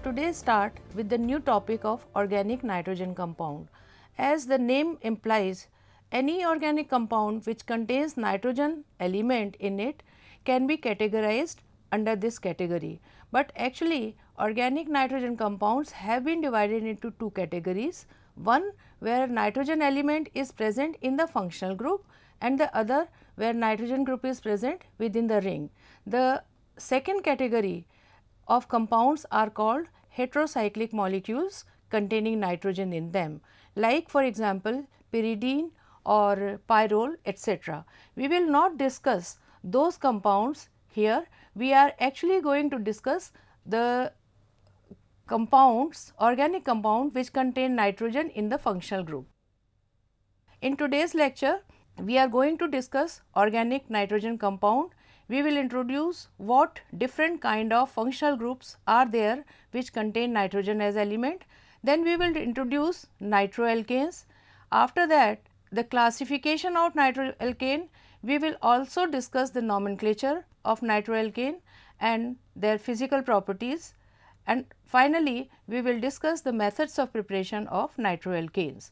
today start with the new topic of organic nitrogen compound. As the name implies, any organic compound which contains nitrogen element in it can be categorized under this category. But actually organic nitrogen compounds have been divided into two categories, one where nitrogen element is present in the functional group and the other where nitrogen group is present within the ring. The second category of compounds are called heterocyclic molecules containing nitrogen in them, like for example pyridine or pyrrole, etc. We will not discuss those compounds here. We are actually going to discuss the compounds, organic compound which contain nitrogen in the functional group. In today's lecture, we are going to discuss organic nitrogen compound. We will introduce what different kind of functional groups are there which contain nitrogen as element. Then we will introduce nitroalkanes. After that, the classification of nitroalkane. We will also discuss the nomenclature of nitroalkane and their physical properties. And finally, we will discuss the methods of preparation of nitroalkanes.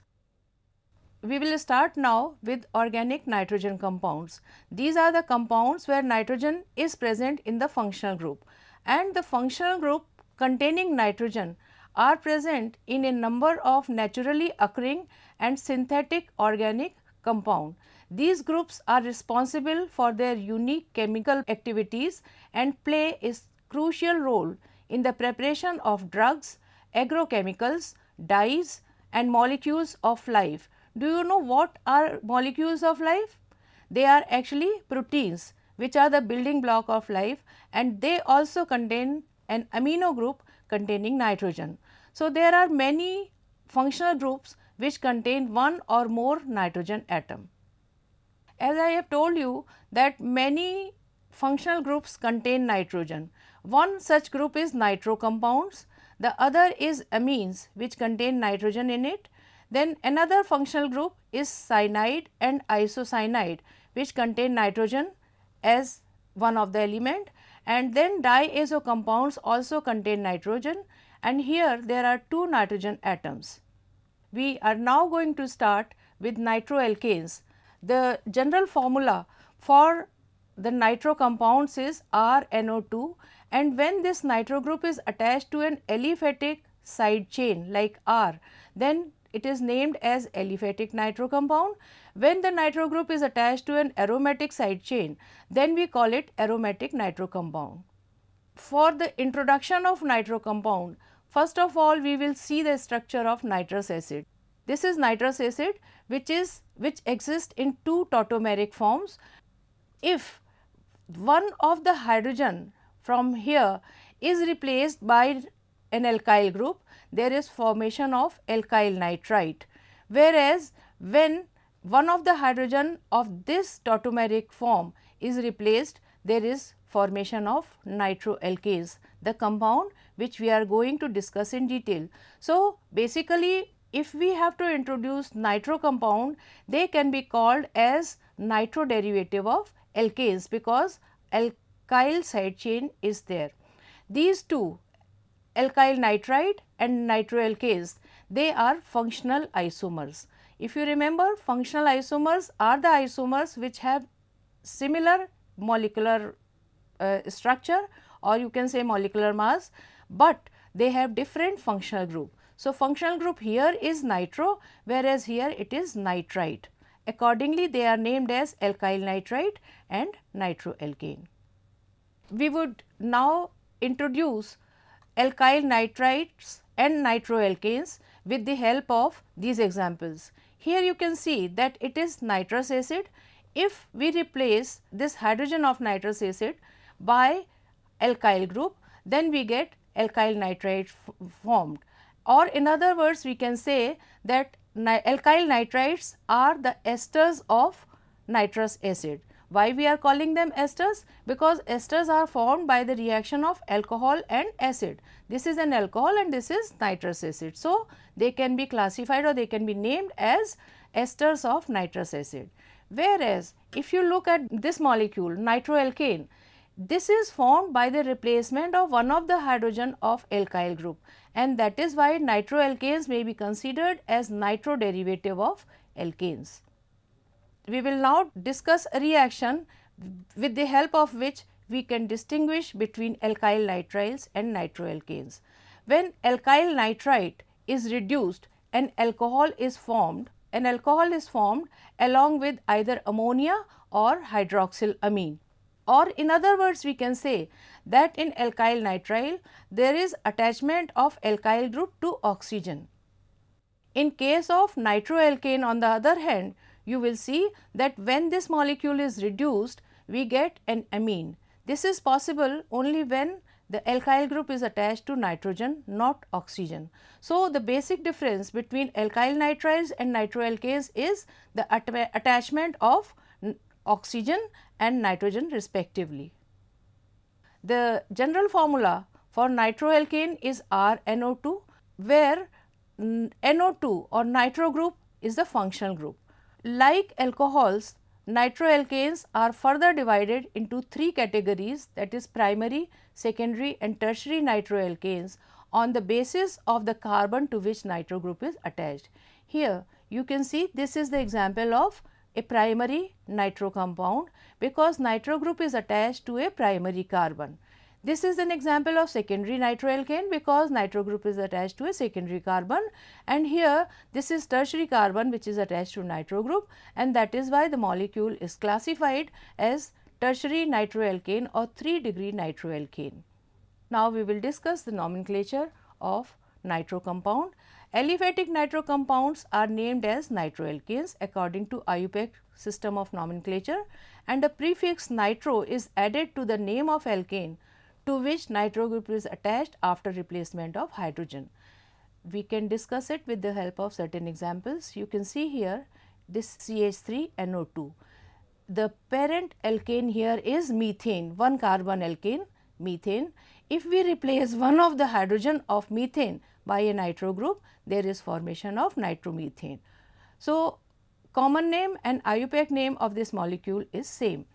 We will start now with organic nitrogen compounds. These are the compounds where nitrogen is present in the functional group, and the functional group containing nitrogen are present in a number of naturally occurring and synthetic organic compound. These groups are responsible for their unique chemical activities and play a crucial role in the preparation of drugs, agrochemicals, dyes and molecules of life. Do you know what are molecules of life? They are actually proteins which are the building block of life, and they also contain an amino group containing nitrogen. So, there are many functional groups which contain one or more nitrogen atom. As I have told you that many functional groups contain nitrogen. One such group is nitro compounds, the other is amines which contain nitrogen in it. Then another functional group is cyanide and isocyanide which contain nitrogen as one of the element, and then diazo compounds also contain nitrogen, and here there are two nitrogen atoms. We are now going to start with nitroalkanes. The general formula for the nitro compounds is RNO2, and when this nitro group is attached to an aliphatic side chain like R, then it is named as aliphatic nitro compound. When the nitro group is attached to an aromatic side chain, then we call it aromatic nitro compound. For the introduction of nitro compound, first of all we will see the structure of nitrous acid. This is nitrous acid which exists in two tautomeric forms. If one of the hydrogen from here is replaced by an alkyl group, there is formation of alkyl nitrite, whereas when one of the hydrogen of this tautomeric form is replaced, there is formation of nitroalkanes, the compound which we are going to discuss in detail. So, basically if we have to introduce nitro compound, they can be called as nitro derivative of alkanes because alkyl side chain is there. These two, alkyl nitrite and nitroalkanes, they are functional isomers. If you remember, functional isomers are the isomers which have similar molecular structure, or you can say molecular mass, but they have different functional group. So, functional group here is nitro, whereas here it is nitrite. Accordingly, they are named as alkyl nitrite and nitroalkane. We would now introduce alkyl nitrites and nitroalkanes with the help of these examples. Here you can see that it is nitrous acid. If we replace this hydrogen of nitrous acid by alkyl group, then we get alkyl nitrite formed, or in other words we can say that alkyl nitrites are the esters of nitrous acid. Why we are calling them esters? Because esters are formed by the reaction of alcohol and acid. This is an alcohol and this is nitrous acid. So, they can be classified or they can be named as esters of nitrous acid. Whereas, if you look at this molecule nitroalkane, This is formed by the replacement of one of the hydrogen of alkyl group, and that is why nitroalkanes may be considered as nitro derivative of alkanes. We will now discuss a reaction with the help of which we can distinguish between alkyl nitriles and nitroalkanes. When alkyl nitrite is reduced, an alcohol is formed along with either ammonia or hydroxylamine. Or in other words, we can say that in alkyl nitrile there is attachment of alkyl group to oxygen. In case of nitroalkane, on the other hand, you will see that when this molecule is reduced, we get an amine. This is possible only when the alkyl group is attached to nitrogen, not oxygen. So, the basic difference between alkyl nitriles and nitroalkanes is the attachment of oxygen and nitrogen respectively. The general formula for nitroalkane is RNO2, where NO2 or nitro group is the functional group. Like alcohols, nitroalkanes are further divided into three categories, that is primary, secondary and tertiary nitroalkanes, on the basis of the carbon to which nitro group is attached. Here you can see this is the example of a primary nitro compound, because nitro group is attached to a primary carbon. This is an example of secondary nitroalkane, because nitro group is attached to a secondary carbon, and here this is tertiary carbon which is attached to nitro group, and that is why the molecule is classified as tertiary nitroalkane or 3-degree nitroalkane. Now we will discuss the nomenclature of nitro compound. Aliphatic nitro compounds are named as nitroalkanes according to IUPAC system of nomenclature, and a prefix nitro is added to the name of alkane to which nitro group is attached after replacement of hydrogen. We can discuss it with the help of certain examples. You can see here this CH3NO2. The parent alkane here is methane, 1 carbon alkane, methane. If we replace one of the hydrogen of methane by a nitro group, there is formation of nitromethane. So, common name and IUPAC name of this molecule is same.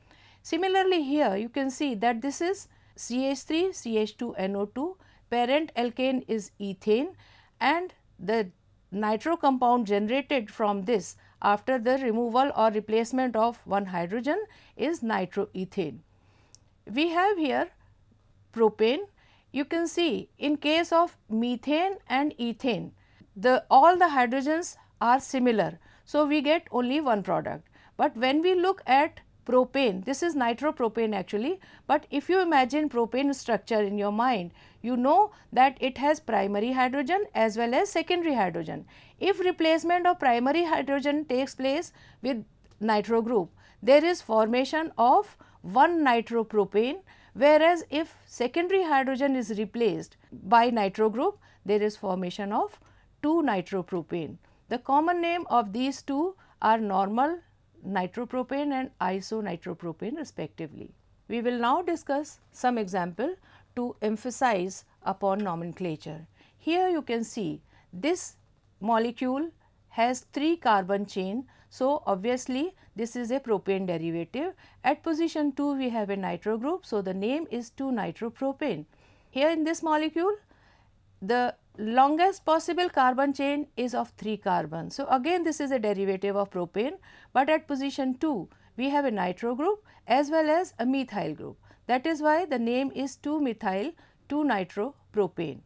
Similarly, here you can see that this is CH3 CH2NO2, parent alkane is ethane, and the nitro compound generated from this after the removal or replacement of one hydrogen is nitroethane. We have here propane. You can see in case of methane and ethane, all the hydrogens are similar. So, we get only one product. But when we look at propane, this is nitropropane actually, but if you imagine propane structure in your mind, you know that it has primary hydrogen as well as secondary hydrogen. If replacement of primary hydrogen takes place with nitro group, there is formation of one nitropropane, whereas if secondary hydrogen is replaced by nitro group, there is formation of 2 nitropropane. The common name of these two are normal nitropropane and isonitropropane respectively. We will now discuss some example to emphasize upon nomenclature. Here you can see this molecule has 3 carbon chain. So, obviously this is a propane derivative. At position 2 we have a nitro group. So, the name is 2-nitropropane. Here in this molecule the longest possible carbon chain is of 3 carbons. So, again this is a derivative of propane, but at position 2 we have a nitro group as well as a methyl group. That is why the name is 2-methyl 2-nitropropane.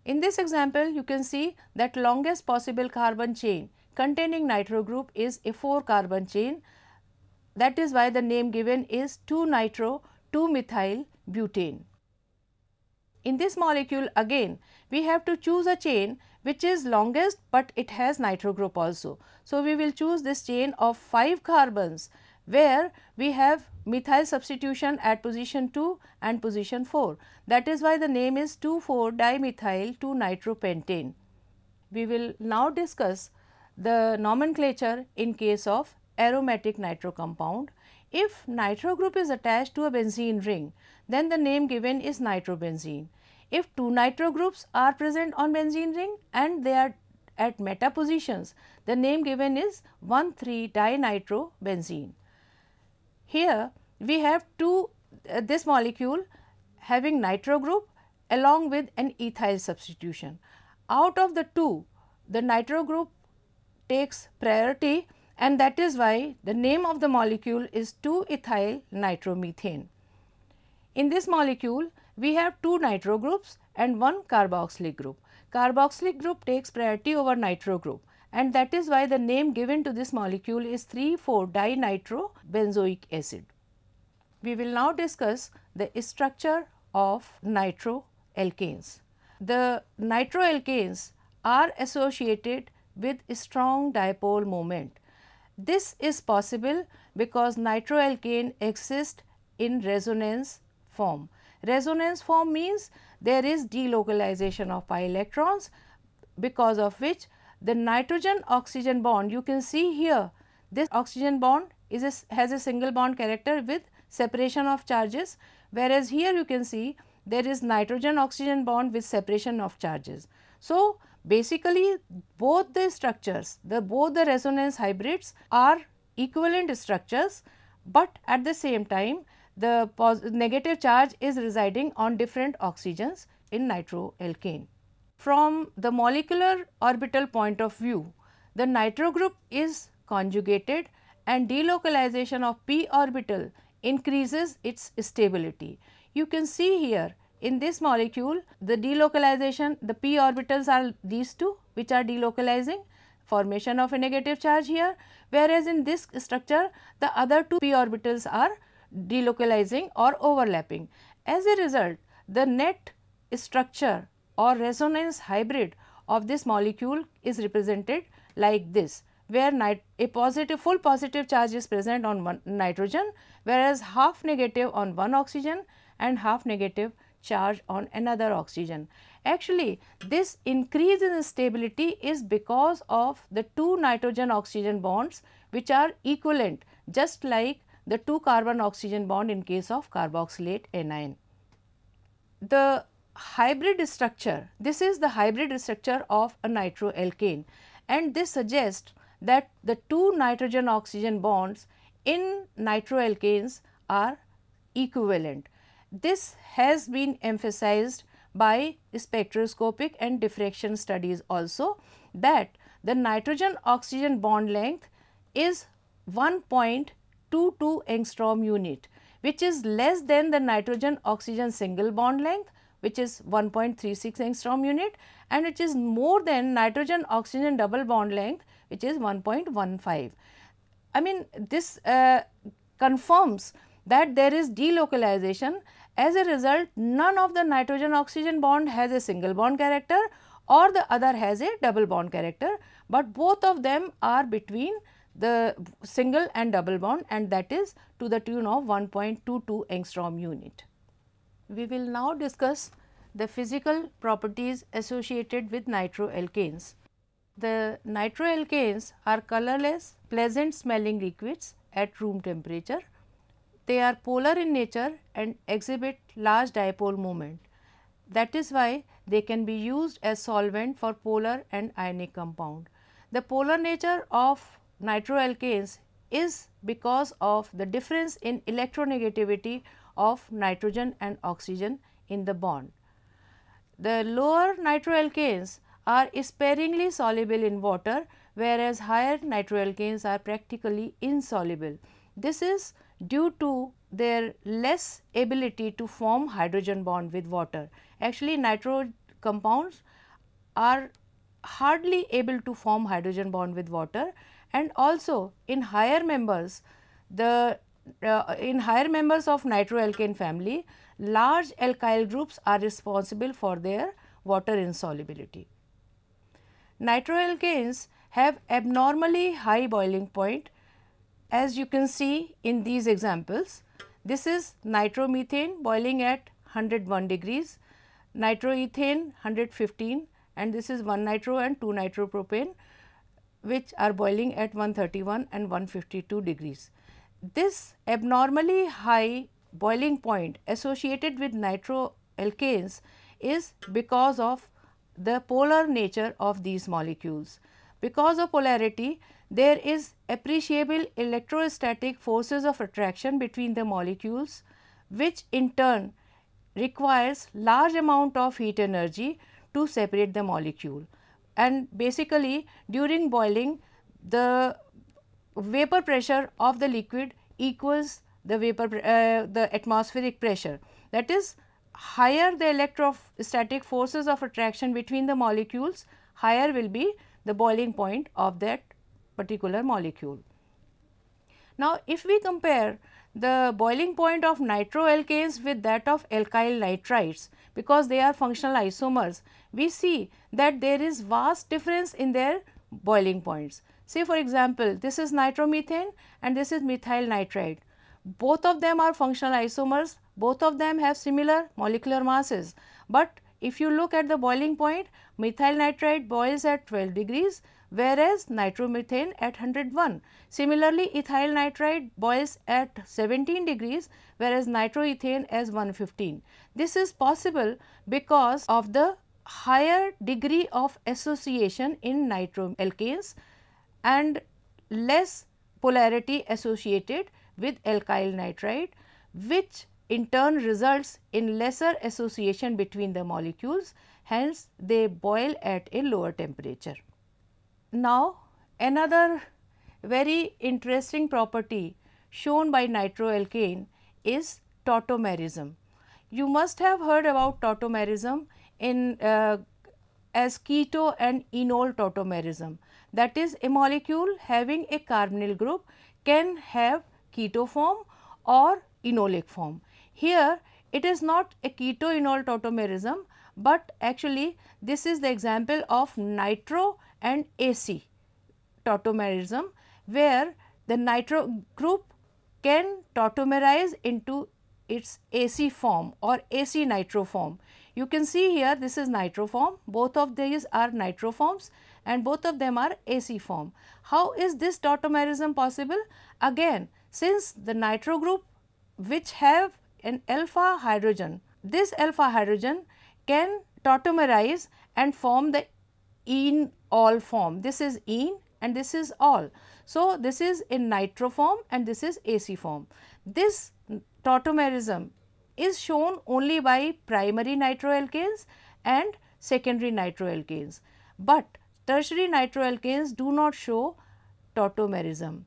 In this example you can see that longest possible carbon chain containing nitro group is a 4 carbon chain. That is why the name given is 2-nitro 2-methyl butane. In this molecule again we have to choose a chain which is longest, but it has nitro group also. So, we will choose this chain of 5 carbons where we have methyl substitution at position 2 and position 4. That is why the name is 2,4-dimethyl 2-nitropentane. We will now discuss the nomenclature in case of aromatic nitro compound. If nitro group is attached to a benzene ring, then the name given is nitrobenzene. If 2 nitro groups are present on benzene ring and they are at meta positions, the name given is 1,3-dinitrobenzene. Here we have 2 this molecule having nitro group along with an ethyl substitution. Out of the two, the nitro group takes priority, and that is why the name of the molecule is 2-ethyl nitromethane. In this molecule, we have two nitro groups and one carboxylic group. Carboxylic group takes priority over nitro group, and that is why the name given to this molecule is 3,4-dinitrobenzoic acid. We will now discuss the structure of nitroalkanes. The nitroalkanes are associated with strong dipole moment. This is possible because nitroalkane exists in resonance form. Resonance form means there is delocalization of pi electrons, because of which the nitrogen oxygen bond, you can see here, this oxygen bond has a single bond character with separation of charges, whereas here you can see there is nitrogen oxygen bond with separation of charges. So, basically both the structures, both the resonance hybrids are equivalent structures, but at the same time the negative charge is residing on different oxygens in nitroalkane. From the molecular orbital point of view, the nitro group is conjugated and delocalization of p orbital increases its stability. You can see here in this molecule the delocalization, the p orbitals are these two which are delocalizing, formation of a negative charge here, whereas in this structure the other two p orbitals are delocalizing or overlapping. As a result, the net structure or resonance hybrid of this molecule is represented like this, where full positive charge is present on one nitrogen, whereas half negative on one oxygen and half negative charge on another oxygen. Actually, this increase in stability is because of the two nitrogen oxygen bonds which are equivalent, just like the two carbon oxygen bond in case of carboxylate anion. The hybrid structure, this is the hybrid structure of a nitroalkane, and this suggests that the two nitrogen oxygen bonds in nitroalkanes are equivalent. This has been emphasized by spectroscopic and diffraction studies also, that the nitrogen oxygen bond length is 1.22 angstrom unit, which is less than the nitrogen oxygen single bond length, which is 1.36 angstrom unit, and which is more than nitrogen oxygen double bond length, which is 1.15. I mean, this confirms that there is delocalization. As a result, none of the nitrogen oxygen bond has a single bond character or the other has a double bond character, but both of them are between the single and double bond, and that is to the tune of 1.22 angstrom unit. We will now discuss the physical properties associated with nitroalkanes. The nitroalkanes are colorless, pleasant smelling liquids at room temperature. They are polar in nature and exhibit large dipole moment. That is why they can be used as solvent for polar and ionic compound. The polar nature of nitroalkanes is because of the difference in electronegativity of nitrogen and oxygen in the bond. The lower nitroalkanes are sparingly soluble in water, whereas higher nitroalkanes are practically insoluble. This is due to their less ability to form hydrogen bond with water. Actually, nitro compounds are hardly able to form hydrogen bond with water, and also in higher members, in higher members of nitroalkane family, large alkyl groups are responsible for their water insolubility. Nitroalkanes have abnormally high boiling point, as you can see in these examples. This is nitromethane boiling at 101 degrees, nitroethane 115, and this is 1-nitro and 2-nitropropane, which are boiling at 131 and 152 degrees. This abnormally high boiling point associated with nitroalkanes is because of the polar nature of these molecules. Because of polarity, there is appreciable electrostatic forces of attraction between the molecules which in turn requires large amount of heat energy to separate the molecule. And basically during boiling, the vapor pressure of the liquid equals the the atmospheric pressure. That is, higher the electrostatic forces of attraction between the molecules, higher will be the boiling point of that particular molecule. Now, if we compare the boiling point of nitroalkanes with that of alkyl nitrides, because they are functional isomers, we see that there is vast difference in their boiling points. Say for example, this is nitromethane and this is methyl nitride. Both of them are functional isomers, both of them have similar molecular masses, but if you look at the boiling point, methyl nitride boils at 12 degrees, whereas nitromethane at 101. Similarly, ethyl nitride boils at 17 degrees, whereas nitroethane as 115. This is possible because of the higher degree of association in nitroalkanes and less polarity associated with alkyl nitride, which in turn results in lesser association between the molecules, hence they boil at a lower temperature. Now, another very interesting property shown by nitroalkane is tautomerism. You must have heard about tautomerism in as keto and enol tautomerism. That is, a molecule having a carbonyl group can have keto form or enolic form. Here it is not a keto-enol tautomerism, but actually this is the example of nitro and AC tautomerism, where the nitro group can tautomerize into its AC form or AC nitro form. You can see here this is nitro form, both of these are nitro forms and both of them are AC form. How is this tautomerism possible? Again, since the nitro group which have an alpha hydrogen, this alpha hydrogen can tautomerize and form the ene-ol form. This is ene and this is ol. So, this is in nitro form and this is AC form. This tautomerism is shown only by primary nitroalkanes and secondary nitroalkanes, but tertiary nitroalkanes do not show tautomerism.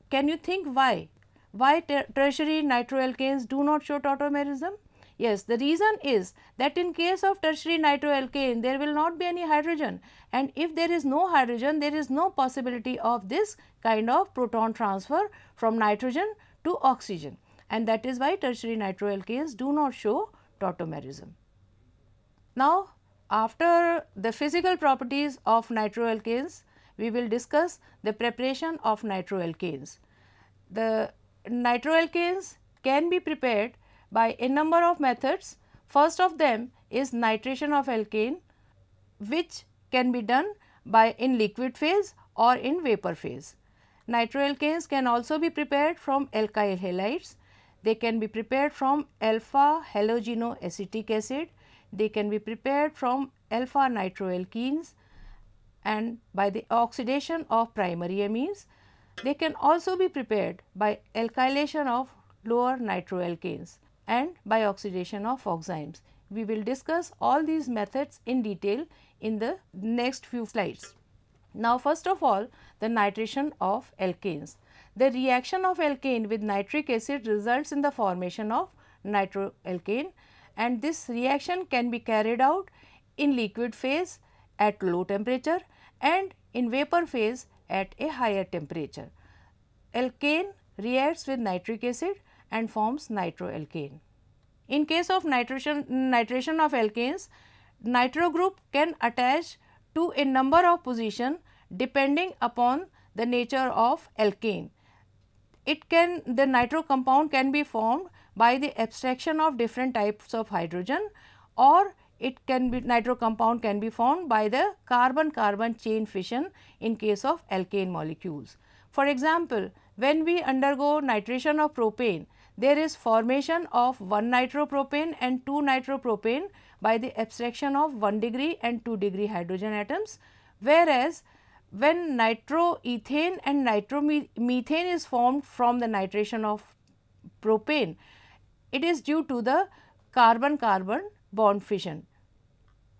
Can you think why? Why tertiary nitroalkanes do not show tautomerism? Yes, the reason is that in case of tertiary nitroalkane, there will not be any hydrogen, and if there is no hydrogen, there is no possibility of this kind of proton transfer from nitrogen to oxygen, and that is why tertiary nitroalkanes do not show tautomerism. Now, after the physical properties of nitroalkanes, we will discuss the preparation of nitroalkanes. The nitroalkanes can be prepared by a number of methods. First of them is nitration of alkane, which can be done by in liquid phase or in vapor phase. Nitroalkanes can also be prepared from alkyl halides. They can be prepared from alpha halogenoacetic acid. They can be prepared from alpha nitroalkenes and by the oxidation of primary amines. They can also be prepared by alkylation of lower nitroalkanes and by oxidation of oximes. We will discuss all these methods in detail in the next few slides. Now, first of all, the nitration of alkanes. The reaction of alkane with nitric acid results in the formation of nitroalkane, and this reaction can be carried out in liquid phase at low temperature and in vapor phase at a higher temperature. Alkane reacts with nitric acid and forms nitroalkane. In case of nitration of alkanes, nitro group can attach to a number of positions depending upon the nature of alkane. The nitro compound can be formed by the abstraction of different types of hydrogen, or nitro compound can be formed by the carbon-carbon chain fission in case of alkane molecules. For example, when we undergo nitration of propane, there is formation of 1 nitropropane and 2 nitropropane by the abstraction of 1 degree and 2 degree hydrogen atoms, whereas when nitroethane and nitromethane is formed from the nitration of propane, It is due to the carbon-carbon bond fission.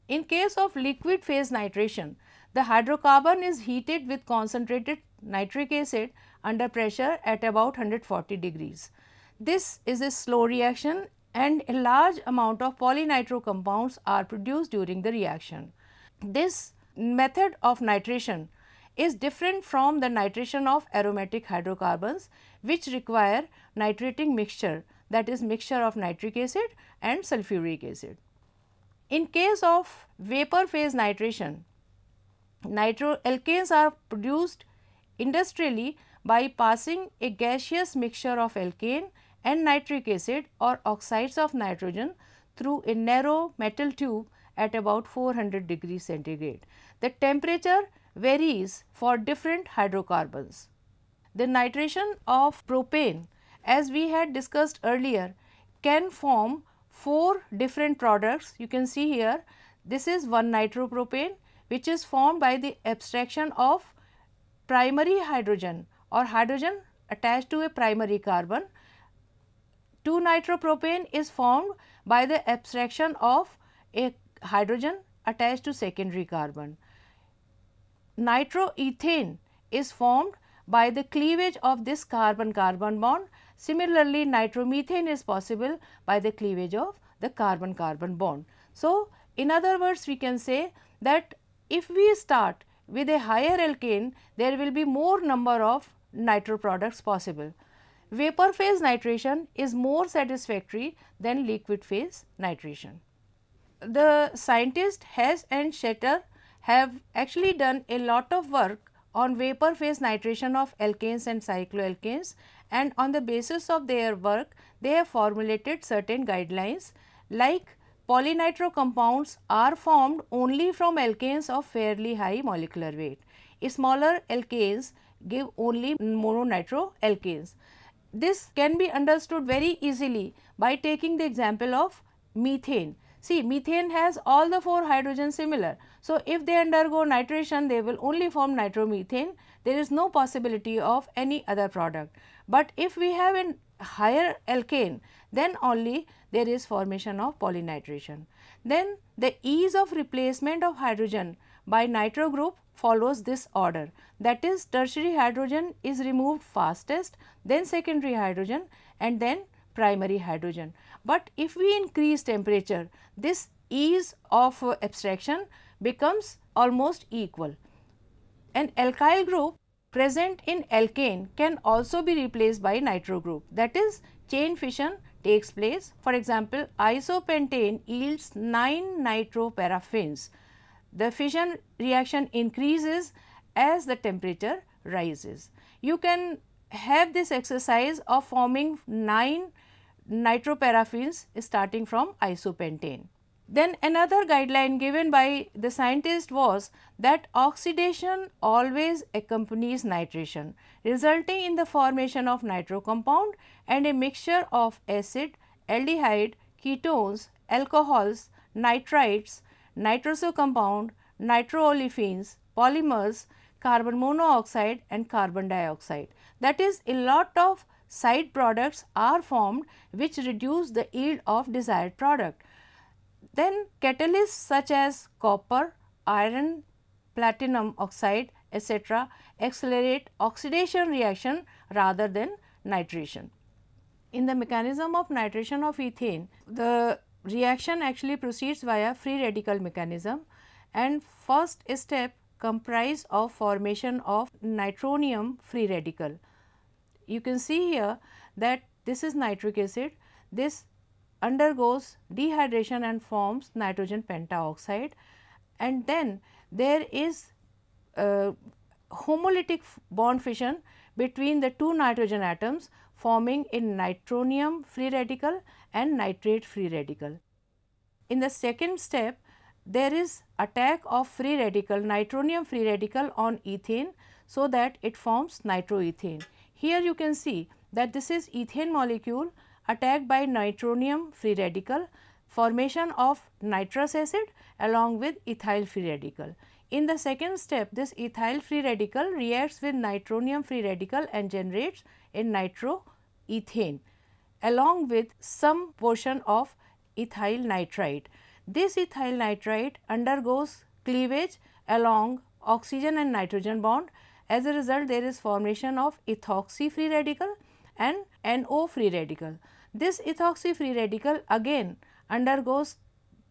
In case of liquid phase nitration, the hydrocarbon is heated with concentrated nitric acid under pressure at about 140 degrees. This is a slow reaction and a large amount of polynitro compounds are produced during the reaction. This method of nitration is different from the nitration of aromatic hydrocarbons, which require nitrating mixture, that is mixture of nitric acid and sulfuric acid. In case of vapor phase nitration, nitroalkanes are produced industrially by passing a gaseous mixture of alkane and nitric acid or oxides of nitrogen through a narrow metal tube at about 400 degrees centigrade. The temperature varies for different hydrocarbons. The nitration of propane, as we had discussed earlier, can form 4 different products. You can see here, this is 1-nitropropane, which is formed by the abstraction of primary hydrogen or hydrogen attached to a primary carbon. 2-nitropropane is formed by the abstraction of a hydrogen attached to secondary carbon. Nitroethane is formed by the cleavage of this carbon-carbon bond. Similarly, nitromethane is possible by the cleavage of the carbon-carbon bond. So, in other words, we can say that if we start with a higher alkane, there will be more number of nitro products possible. Vapor phase nitration is more satisfactory than liquid phase nitration. The scientists Hess and Schetter have actually done a lot of work on vapor phase nitration of alkanes and cycloalkanes, and on the basis of their work they have formulated certain guidelines, like polynitro compounds are formed only from alkanes of fairly high molecular weight. Smaller alkanes give only mononitro alkanes. This can be understood very easily by taking the example of methane. See, methane has all the 4 hydrogens similar. So, if they undergo nitration, they will only form nitromethane. There is no possibility of any other product. But if we have a higher alkane, then only there is formation of polynitration. Then the ease of replacement of hydrogen by nitro group follows this order, that is tertiary hydrogen is removed fastest, then secondary hydrogen and then primary hydrogen. But if we increase temperature, this ease of abstraction becomes almost equal. An alkyl group present in alkane can also be replaced by nitro group, that is chain fission takes place. For example, isopentane yields 9 nitroparaffins. The fission reaction increases as the temperature rises. You can have this exercise of forming 9 nitroparaffins starting from isopentane. Then another guideline given by the scientist was that oxidation always accompanies nitration, resulting in the formation of nitro compound and a mixture of acid, aldehyde, ketones, alcohols, nitrites, nitroso compound, nitroolefins, polymers, carbon monoxide and carbon dioxide. That is, a lot of side products are formed which reduce the yield of desired product. Then catalysts such as copper, iron, platinum oxide etc. accelerate oxidation reaction rather than nitration. In the mechanism of nitration of ethane, the reaction actually proceeds via free radical mechanism, and first step comprise of formation of nitronium free radical. You can see here that this is nitric acid, this undergoes dehydration and forms nitrogen pentaoxide, and then there is homolytic bond fission between the 2 nitrogen atoms forming a nitronium free radical and nitrate free radical. In the second step, there is attack of free radical, nitronium free radical on ethane, so that it forms nitroethane. Here you can see that this is ethane molecule attacked by nitronium free radical, formation of nitrous acid along with ethyl free radical. In the second step, this ethyl free radical reacts with nitronium free radical and generates a nitroethane. along with some portion of ethyl nitrite. This ethyl nitrite undergoes cleavage along oxygen and nitrogen bond. As a result, there is formation of ethoxy free radical and NO free radical. This ethoxy free radical again undergoes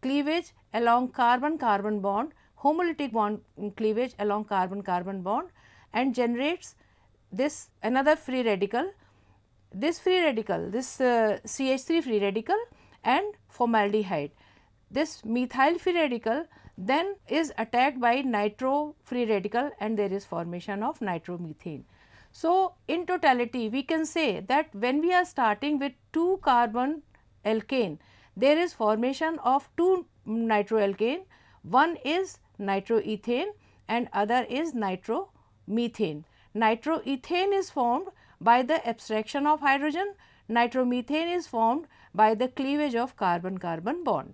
cleavage along carbon-carbon bond, homolytic bond cleavage along carbon-carbon bond, and generates this another free radical, this free radical, this CH3 free radical and formaldehyde. This methyl free radical then is attacked by nitro free radical and there is formation of nitromethane. So, in totality we can say that when we are starting with 2 carbon alkane, there is formation of 2 nitroalkane, one is nitroethane and other is nitromethane. Nitroethane is formed by the abstraction of hydrogen, nitromethane is formed by the cleavage of carbon-carbon bond.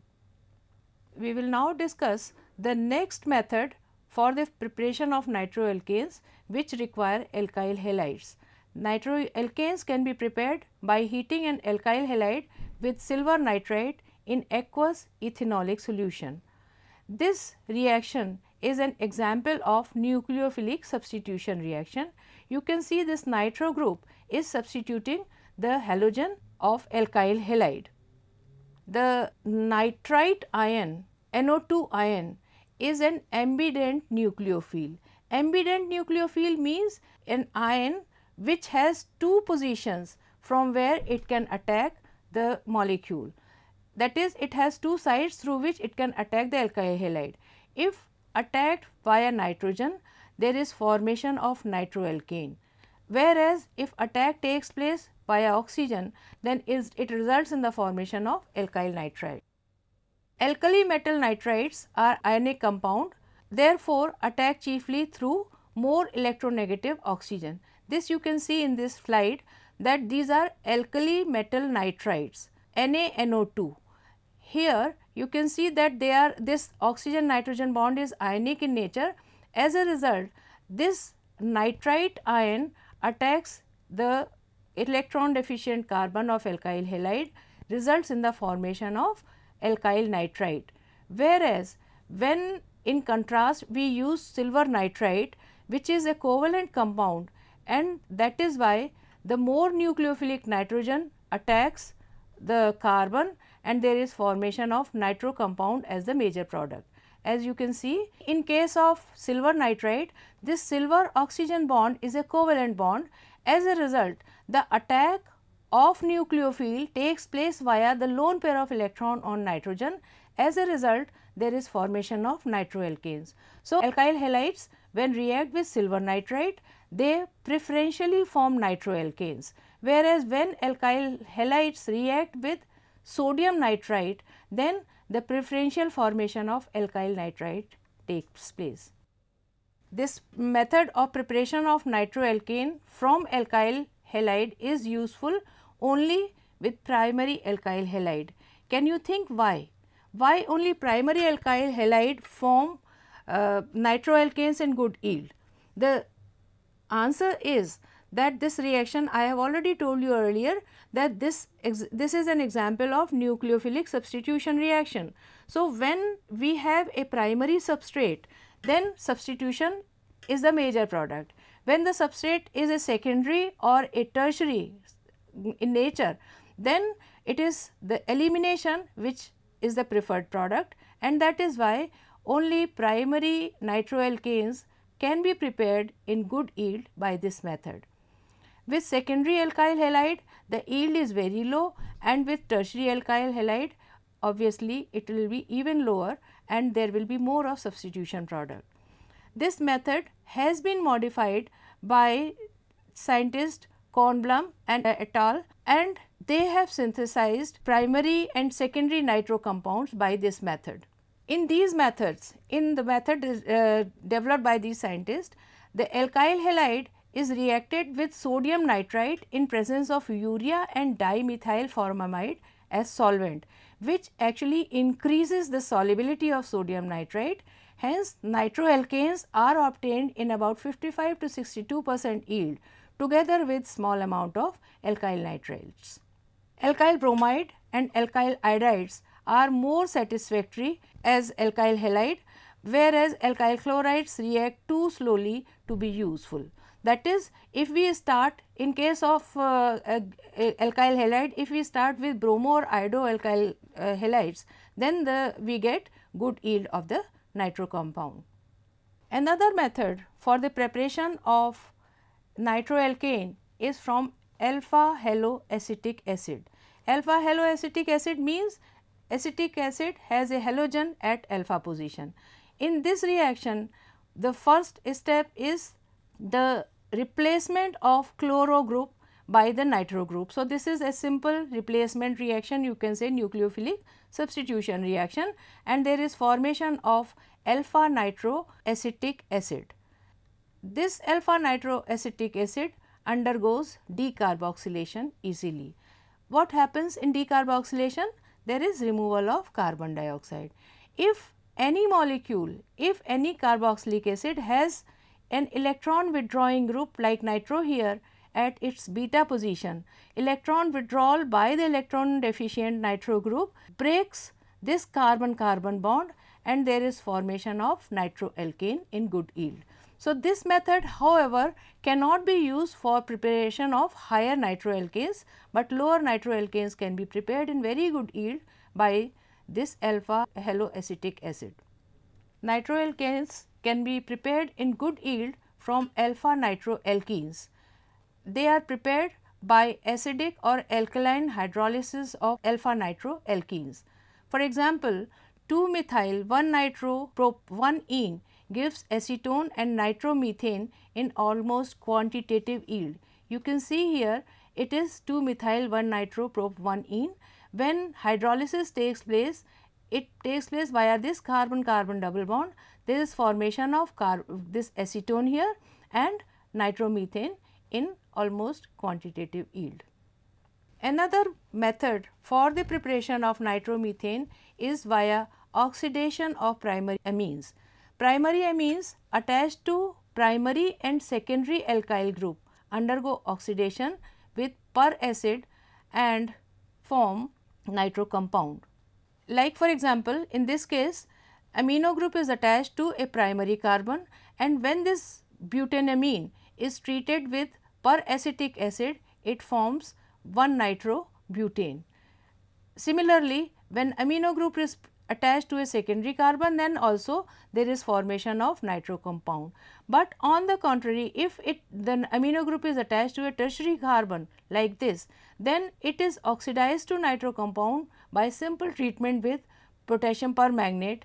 We will now discuss the next method for the preparation of nitroalkanes which require alkyl halides. Nitroalkanes can be prepared by heating an alkyl halide with silver nitrite in aqueous ethanolic solution. This reaction is an example of nucleophilic substitution reaction. You can see this nitro group is substituting the halogen of alkyl halide. The nitrite ion, NO2 ion, is an ambident nucleophile. Ambident nucleophile means an ion which has 2 positions from where it can attack the molecule. That is, it has 2 sides through which it can attack the alkyl halide. If attacked via nitrogen, there is formation of nitroalkane, whereas if attack takes place via oxygen, then it results in the formation of alkyl nitrite. Alkali metal nitrites are ionic compound, therefore attack chiefly through more electronegative oxygen. This you can see in this slide that these are alkali metal nitrites, NaNO2. Here you can see that they are, this oxygen nitrogen bond is ionic in nature. As a result, this nitrite ion attacks the electron deficient carbon of alkyl halide, results in the formation of alkyl nitrite. Whereas, when in contrast we use silver nitrite, which is a covalent compound, and that is why the more nucleophilic nitrogen attacks the carbon and there is formation of nitro compound as the major product. As you can see, in case of silver nitrite, this silver oxygen bond is a covalent bond. As a result, the attack of nucleophile takes place via the lone pair of electron on nitrogen. As a result, there is formation of nitroalkanes. So, alkyl halides when react with silver nitrite, they preferentially form nitroalkanes, whereas when alkyl halides react with sodium nitrite, then the preferential formation of alkyl nitrite takes place. This method of preparation of nitroalkane from alkyl halide is useful only with primary alkyl halide. Can you think why? Why only primary alkyl halide form nitroalkanes in good yield? The answer is that this reaction, I have already told you earlier that this is an example of nucleophilic substitution reaction. So, when we have a primary substrate, then substitution is the major product. When the substrate is a secondary or a tertiary in nature, then it is the elimination which is the preferred product, and that is why only primary nitroalkanes can be prepared in good yield by this method. With secondary alkyl halide, the yield is very low, and with tertiary alkyl halide, obviously it will be even lower and there will be more of substitution product. This method has been modified by scientists Kornblum and et al., and they have synthesized primary and secondary nitro compounds by this method. In these methods, in the method developed by these scientists, the alkyl halide is reacted with sodium nitrite in presence of urea and dimethyl formamide as solvent, which actually increases the solubility of sodium nitrite. Hence, nitroalkanes are obtained in about 55 to 62% yield together with small amount of alkyl nitrates. Alkyl bromide and alkyl iodides are more satisfactory as alkyl halide, whereas alkyl chlorides react too slowly to be useful. That is, if we start in case of alkyl halide, if we start with bromo or iodo-alkyl halides, then we get good yield of the nitro compound. Another method for the preparation of nitroalkane is from alpha haloacetic acid. Alpha haloacetic acid means acetic acid has a halogen at alpha position. In this reaction, the first step is the replacement of chloro group by the nitro group. So, this is a simple replacement reaction, you can say nucleophilic substitution reaction, and there is formation of alpha nitroacetic acid. This alpha nitroacetic acid undergoes decarboxylation easily. What happens in decarboxylation? There is removal of carbon dioxide. If any molecule, if any carboxylic acid has an electron withdrawing group like nitro here at its beta position, electron withdrawal by the electron deficient nitro group breaks this carbon-carbon bond, and there is formation of nitroalkane in good yield. So, this method however cannot be used for preparation of higher nitroalkanes, but lower nitroalkanes can be prepared in very good yield by this alpha haloacetic acid. Nitroalkanes can be prepared in good yield from alpha nitroalkenes. They are prepared by acidic or alkaline hydrolysis of alpha nitroalkenes. For example, 2-methyl 1-nitro-prop-1-ene gives acetone and nitromethane in almost quantitative yield. You can see here it is 2-methyl 1-nitro-prop-1-ene. When hydrolysis takes place, it takes place via this carbon-carbon double bond. There is formation of this acetone here and nitromethane in almost quantitative yield. Another method for the preparation of nitromethane is via oxidation of primary amines. Primary amines attached to primary and secondary alkyl group undergo oxidation with peracid and form nitro compound. Like for example, in this case amino group is attached to a primary carbon, and when this butanamine is treated with peracetic acid, it forms 1-nitro-butane. Similarly, when amino group is attached to a secondary carbon, then also there is formation of nitro compound. But on the contrary, if the amino group is attached to a tertiary carbon like this, then it is oxidized to nitro compound by simple treatment with potassium permanganate.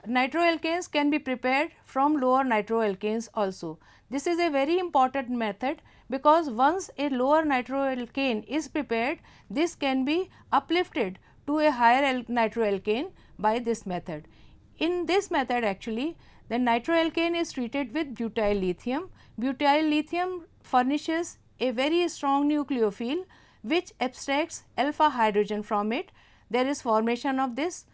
Nitroalkanes can be prepared from lower nitroalkanes also. This is a very important method, because once a lower nitroalkane is prepared, this can be uplifted to a higher nitroalkane by this method. In this method actually the nitroalkane is treated with butyl lithium. Butyl lithium furnishes a very strong nucleophile which abstracts alpha hydrogen from it. There is formation of this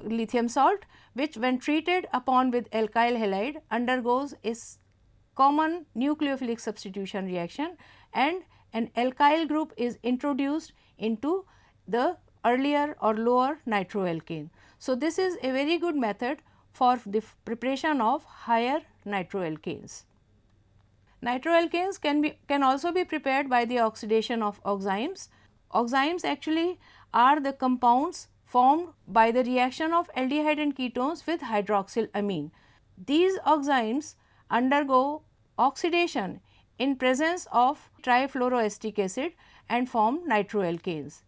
lithium salt, which when treated upon with alkyl halide undergoes a common nucleophilic substitution reaction, and an alkyl group is introduced into the earlier or lower nitroalkane. So, this is a very good method for the preparation of higher nitroalkanes. Nitroalkanes can also be prepared by the oxidation of oximes. Oximes actually are the compounds formed by the reaction of aldehyde and ketones with hydroxylamine. These oximes undergo oxidation in presence of trifluoroacetic acid and form nitroalkanes.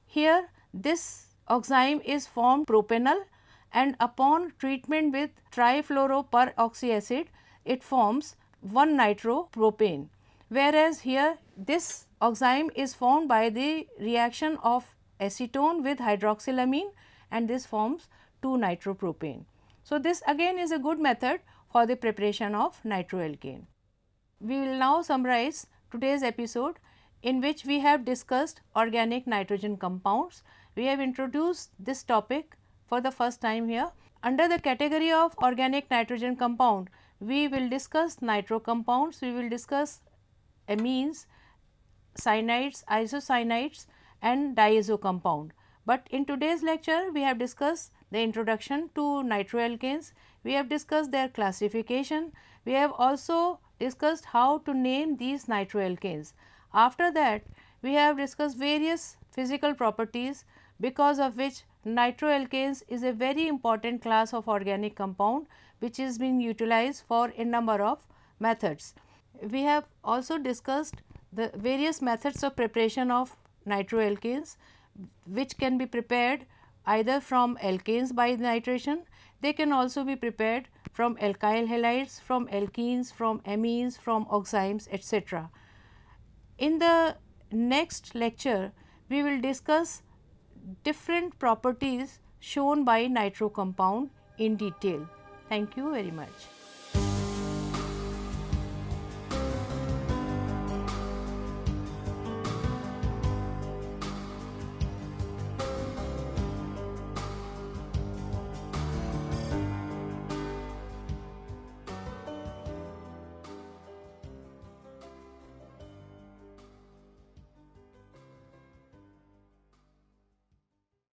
Here this oxime is formed propanol, and upon treatment with trifluoroperoxy acid it forms 1-nitropropane, whereas here this oxime is formed by the reaction of acetone with hydroxylamine, and this forms 2-nitropropane. So, this again is a good method for the preparation of nitroalkane. We will now summarize today's episode, in which we have discussed organic nitrogen compounds. We have introduced this topic for the first time here. Under the category of organic nitrogen compound, we will discuss nitro compounds, we will discuss amines, cyanides, isocyanides and diazo compound. But in today's lecture we have discussed the introduction to nitroalkanes, we have discussed their classification, we have also discussed how to name these nitroalkanes. After that we have discussed various physical properties because of which nitroalkanes is a very important class of organic compound which is being utilized for a number of methods. We have also discussed the various methods of preparation of nitroalkanes which can be prepared either from alkanes by nitration, they can also be prepared from alkyl halides, from alkenes, from amines, from oximes, etc. In the next lecture, we will discuss different properties shown by nitro compound in detail. Thank you very much.